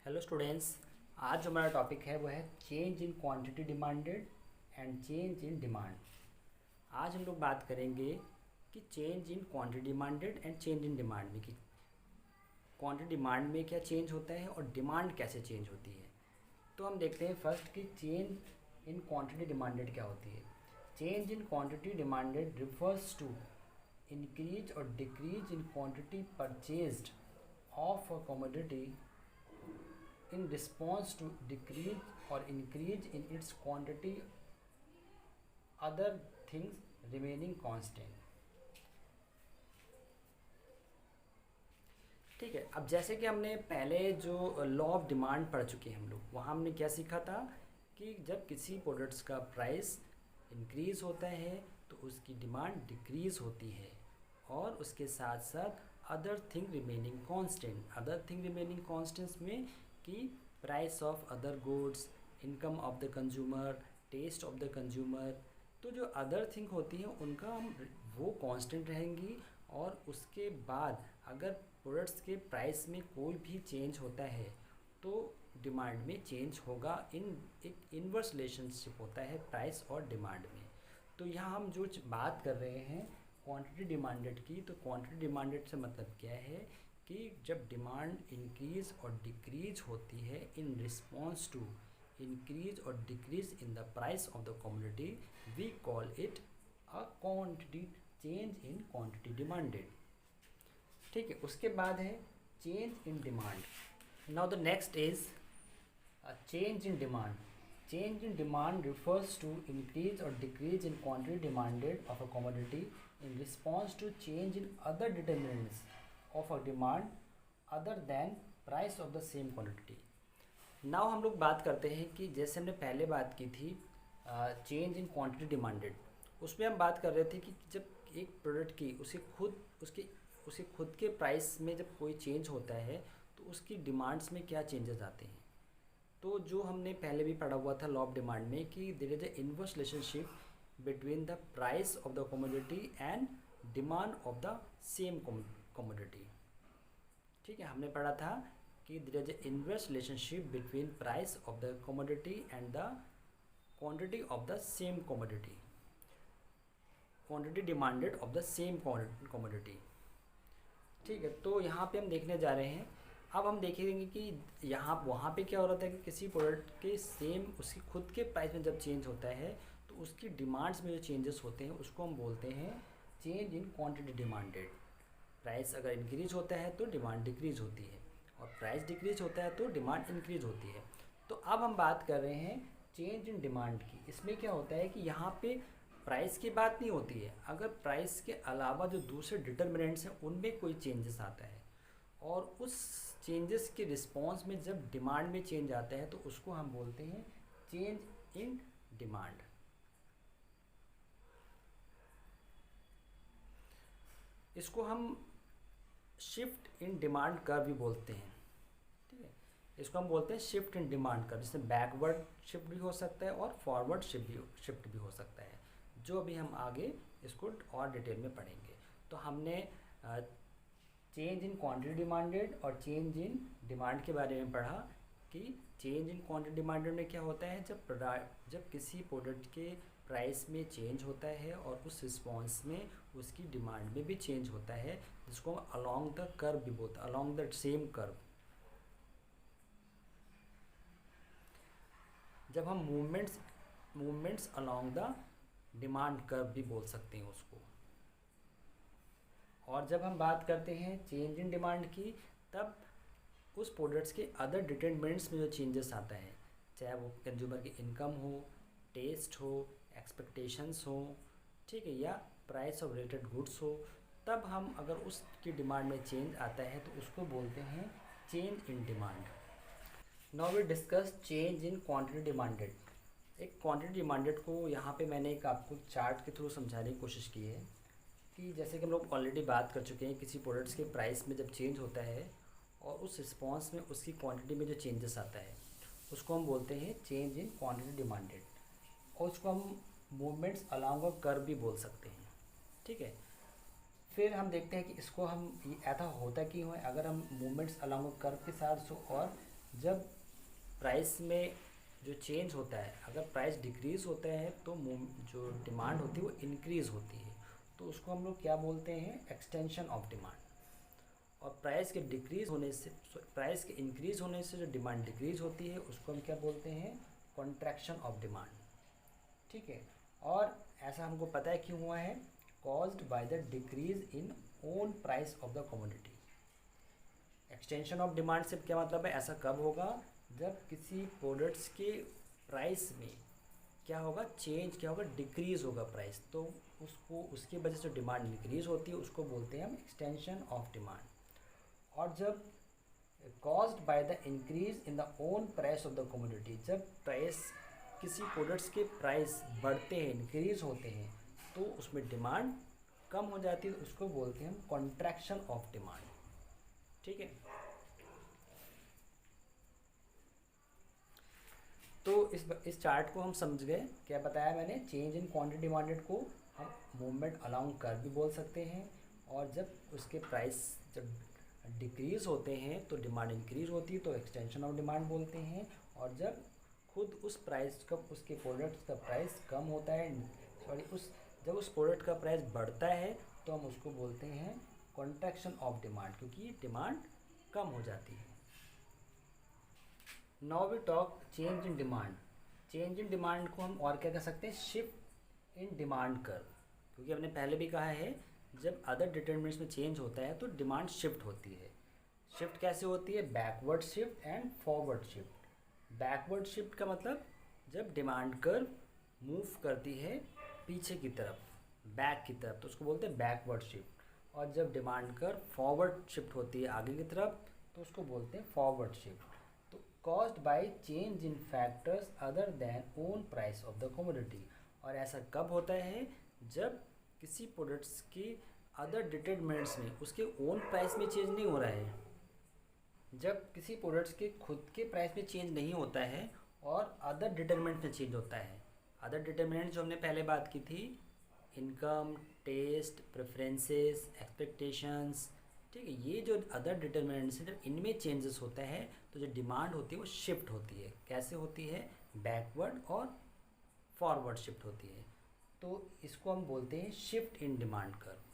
Hello students. आज जो हमारा टॉपिक है वो है change in quantity demanded and change in demand. आज हम लोग बात करेंगे कि change in quantity demanded and change in demand में, कि क्वांटिटी डिमांड में क्या चेंज होता है और डिमांड कैसे चेंज होती है। तो हम देखते हैं फर्स्ट कि चेंज इन क्वांटिटी डिमांडेड क्या होती है। Change in quantity demanded refers to increase और decrease in quantity purchased of a commodity in response to decrease or increase in its quantity, other things remaining constant। ठीक है, अब जैसे कि हमने पहले जो लॉ ऑफ डिमांड पढ़ चुके हैं हम लोग, वहाँ हमने क्या सीखा था कि जब किसी प्रोडक्ट्स का प्राइस इंक्रीज़ होता है तो उसकी डिमांड डिक्रीज़ होती है और उसके साथ साथ other thing remaining constant. Other thing remaining constants में कि price of other goods, income of the consumer, taste of the consumer, तो जो अदर थिंग होती हैं उनका हम वो कांस्टेंट रहेंगी। और उसके बाद अगर प्रोडक्ट्स के प्राइस में कोई भी चेंज होता है तो डिमांड में चेंज होगा। एक इन्वर्स रिलेशनशिप होता है प्राइस और डिमांड में। तो यहाँ हम जो बात कर रहे हैं क्वांटिटी डिमांडेड की, तो क्वांटिटी डिमांडेड से मतलब क्या है कि जब डिमांड इंक्रीज और डिक्रीज होती है इन रिस्पॉन्स टू इंक्रीज और decrease in the price of the commodity, we call it a quantity change in quantity demanded. ठीक है, उसके बाद है change in demand. Now the next is change in demand. Change in demand refers to increase or decrease in quantity demanded of a commodity in response to change in other determinants of a demand other than price of the same quantity। Now हम लोग बात करते हैं कि जैसे हमने पहले बात की थी चेंज इन क्वांटिटी डिमांडेड, उसमें हम बात कर रहे थे कि जब एक प्रोडक्ट की उसके खुद के प्राइस में जब कोई चेंज होता है तो उसकी डिमांड्स में क्या चेंजेस आते हैं। तो जो हमने पहले भी पढ़ा हुआ था लॉ ऑफ डिमांड में कि there is a inverse relationship between the price of the commodity and demand of the same commodity. ठीक है, हमने पढ़ा था कि there is a inverse relationship between price of the commodity and the quantity of the same commodity, quantity demanded of the same commodity. ठीक है, तो यहाँ पे हम देखने जा रहे हैं। अब हम देखेंगे कि वहाँ पे क्या हो रहा था कि किसी प्रोडक्ट के सेम उसकी खुद के प्राइस में जब चेंज होता है तो उसकी डिमांड्स में जो चेंजेस होते हैं उसको हम बोलते हैं change in quantity demanded. Price अगर इंक्रीज होता है तो डिमांड डिक्रीज होती है और प्राइस डिक्रीज होता है तो डिमांड इंक्रीज होती है। तो अब हम बात कर रहे हैं चेंज इन डिमांड की। इसमें क्या होता है कि यहाँ पे प्राइस की बात नहीं होती है, अगर प्राइस के अलावा जो दूसरे डिटर्मिनेंट्स हैं उनमें कोई चेंजेस आता है और उस चेंजेस के रिस्पॉन्स में जब डिमांड में चेंज आता है तो उसको हम बोलते हैं चेंज इन डिमांड। इसको हम शिफ्ट इन डिमांड कर्व भी बोलते हैं। ठीक है, इसको हम बोलते हैं शिफ्ट इन डिमांड कर्व, जिसमें बैकवर्ड शिफ्ट भी हो सकता है और फॉरवर्ड शिफ्ट भी हो सकता है, जो अभी हम आगे इसको और डिटेल में पढ़ेंगे। तो हमने चेंज इन क्वांटिटी डिमांडेड और चेंज इन डिमांड के बारे में पढ़ा कि चेंज इन क्वांटिटी डिमांडेड में क्या होता है जब किसी प्रोडक्ट के प्राइस में चेंज होता है और उस रिस्पॉन्स में उसकी डिमांड में भी चेंज होता है, जिसको हम अलोंग द कर्व भी बोलते हैं, अलोंग द सेम कर्व। जब हम movements along the demand curve भी बोल सकते हैं उसको। और जब हम बात करते हैं चेंज इन डिमांड की, तब उस प्रोडक्ट्स के अदर डिटरमिनेंट्स में जो चेंजेस आता है, चाहे वो कंज्यूमर की इनकम हो, टेस्ट हो, एक्सपेक्टेशंस हो, ठीक है, या प्राइस ऑफ रिलेटेड गुड्स हो, तब हम अगर उसकी डिमांड में चेंज आता है तो उसको बोलते हैं change in demand. Now we discuss change in quantity demanded. एक क्वांटिटी डिमांडेड को यहाँ पे मैंने एक आपको चार्ट के थ्रू समझाने की कोशिश की है कि जैसे कि हम लोग ऑलरेडी बात कर चुके हैं, किसी प्रोडक्ट्स के प्राइस में जब चेंज होता है और उस रिस्पॉन्स में उसकी क्वांटिटी में जो चेंजेस आता है उसको हम बोलते हैं चेंज इन क्वांटिटी डिमांडेड, और उसको हम मूवमेंट्स अलोंग अ कर्व भी बोल सकते हैं। ठीक है, फिर हम देखते हैं कि इसको हम ऐसा होता क्यों है। अगर हम मूवमेंट्स अलोंग अ कर्व के साथ और जब प्राइस में जो चेंज होता है, अगर प्राइस डिक्रीज़ होता है तो जो डिमांड होती है वो इंक्रीज़ होती है, तो उसको हम लोग क्या बोलते हैं, एक्सटेंशन ऑफ डिमांड। और प्राइस के डिक्रीज़ होने से, प्राइस के इंक्रीज़ होने से जो डिमांड डिक्रीज़ होती है उसको हम क्या बोलते हैं, कॉन्ट्रैक्शन ऑफ डिमांड। ठीक है, और ऐसा हमको पता है क्यों हुआ है, caused by the decrease in own price of the commodity. Extension of demand से क्या मतलब है, ऐसा कब होगा, जब किसी प्रोडक्ट्स के प्राइस में क्या होगा, चेंज क्या होगा, डिक्रीज़ होगा प्राइस, तो उसको उसकी वजह से डिमांड इंक्रीज़ होती है, उसको बोलते हैं हम एक्सटेंशन ऑफ डिमांड। और जब caused by the increase in the own price of the commodity, जब प्राइस किसी प्रोडक्ट्स के प्राइस बढ़ते हैं, इंक्रीज होते हैं, तो उसमें डिमांड कम हो जाती है, तो उसको बोलते हैं हम कॉन्ट्रैक्शन ऑफ डिमांड। ठीक है, तो इस चार्ट को हम समझ गए, क्या बताया मैंने, चेंज इन क्वांटिटी डिमांडेड को हम मूवमेंट अलोंग कर्व भी बोल सकते हैं, और जब उसके प्राइस जब डिक्रीज़ होते हैं तो डिमांड इंक्रीज़ होती है, तो एक्सटेंशन ऑफ डिमांड बोलते हैं। और जब खुद उस प्राइस का, उसके प्रोडक्ट का प्राइस कम होता है, सॉरी जब उस प्रोडक्ट का प्राइस बढ़ता है तो हम उसको बोलते हैं कॉन्ट्रैक्शन ऑफ डिमांड, क्योंकि डिमांड कम हो जाती है। Now we talk change in demand. Change in demand को हम और क्या कह सकते हैं, शिफ्ट इन डिमांड कर्व, क्योंकि हमने पहले भी कहा है जब अदर डिटरमिनेंट्स में चेंज होता है तो डिमांड शिफ्ट होती है। शिफ्ट कैसे होती है, backward shift and forward shift. Backward shift का मतलब जब डिमांड कर्व मूव करती है पीछे की तरफ, बैक की तरफ, तो उसको बोलते हैं बैकवर्ड शिफ्ट। और जब डिमांड कर्व फॉरवर्ड शिफ्ट होती है आगे की तरफ, तो उसको बोलते हैं फॉरवर्ड शिफ्ट। तो caused by change in factors other than own price of the commodity. और ऐसा कब होता है, जब किसी प्रोडक्ट्स की अदर डिटरमिनेंट्स में उसके ओन प्राइस में चेंज नहीं हो रहा है, जब किसी प्रोडक्ट्स के खुद के प्राइस में चेंज नहीं होता है और अदर डिटरमिनेंट में चेंज होता है। अदर डिटरमिनेंट जो हमने पहले बात की थी, इनकम, टेस्ट, प्रेफरेंसेस, एक्सपेक्टेशंस, ठीक है, ये जो अदर डिटरमिनेंट्स हैं जब इनमें चेंजेस होता है तो जो डिमांड होती है वो शिफ्ट होती है। कैसे होती है, बैकवर्ड और फॉरवर्ड शिफ्ट होती है। तो इसको हम बोलते हैं शिफ्ट इन डिमांड कर्व।